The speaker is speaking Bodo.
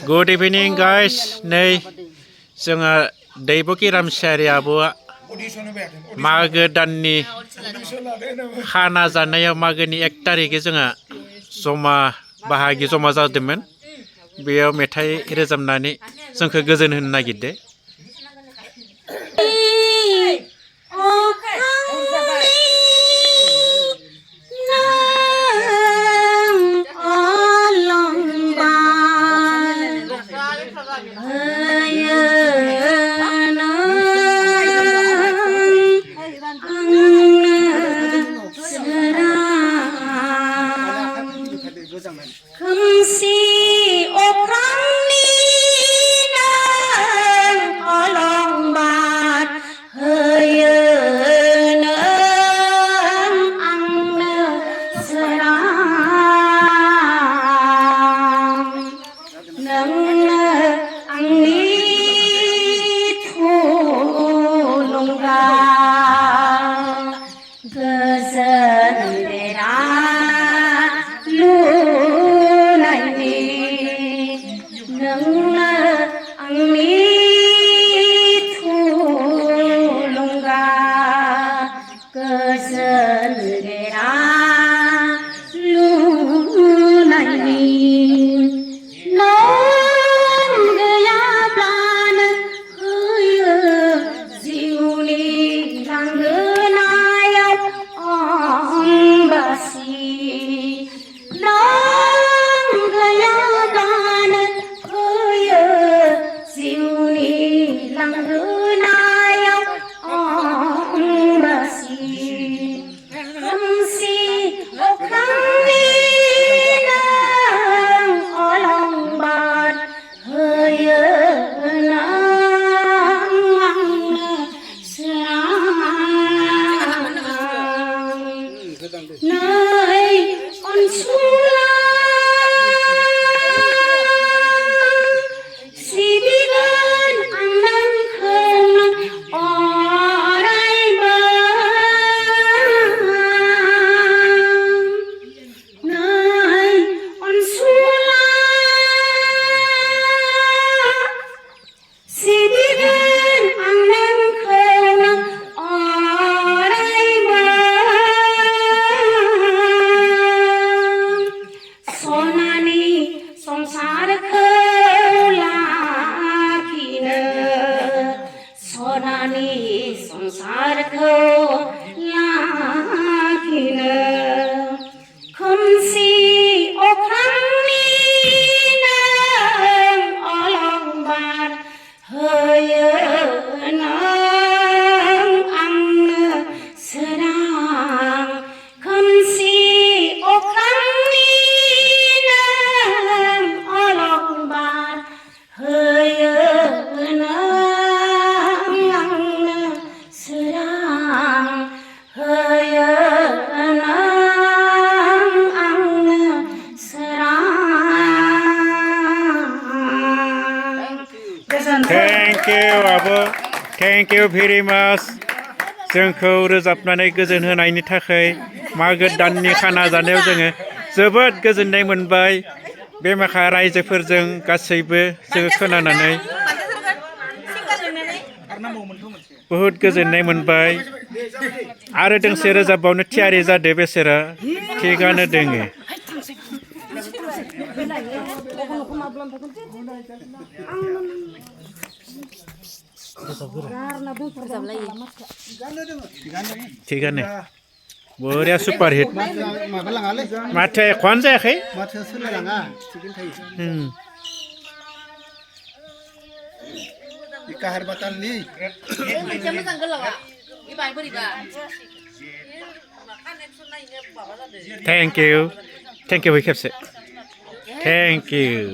Good evening, guys. नै जोङो दैबुकी रामसियारि आब'आ मागो दाननि खाना जानायाव मागोनि 1 तारिखै जोङो बाहागि जमा जादोंमोन। बेयाव मेथाइ रोजाबनानै जोंखौ गोजोन होनो नागिरदों। खोमसि अख्रांनि नों अलंबार होयो नों आंनो सोरां नोंनो आंनि थुलुंगा गोजोन बेरा नोंनो आंनि थुलुंगा गोजोन बेरा लुनायनि नों गैयाब्लानो होयो जिउनि लांगोनायाव अम्बासि नै अनसुला सिबिगोन आं नोंखौ अरायबो नै अनसुला सिबिगोन आं नोंखौ संसारखौ लाखिनो सनानि संसारखौ लाखिनो खोमसि अख्रांनि नों अलंबार होयो नों आंनो सोरां खोमसि अख्रांनि होयो नों आंनो सोरां होयो नों आंनो सोरां Thank you आब' Thank you very much जोंखौ रोजाबनानै गोजोन होनायनि थाखाय मागो दाननि खाना जानायाव जोङो जोबोद गोजोननाय मोनबाय बे माखा रायजोफोरजों गासैबो जोङो खोनानानै बहुद गोजोननाय मोनबाय आरो दोंसे रोजाबबावनो थियारि जादों बेसोरा थिगानो दोङो थिगानो बरिया सुपार हिट माथो एख'आनो जायाखै माथो सोलायलाङा थिगैनो थायो काहार बाटालनि थेंक इउ खेबसे थेंक इउ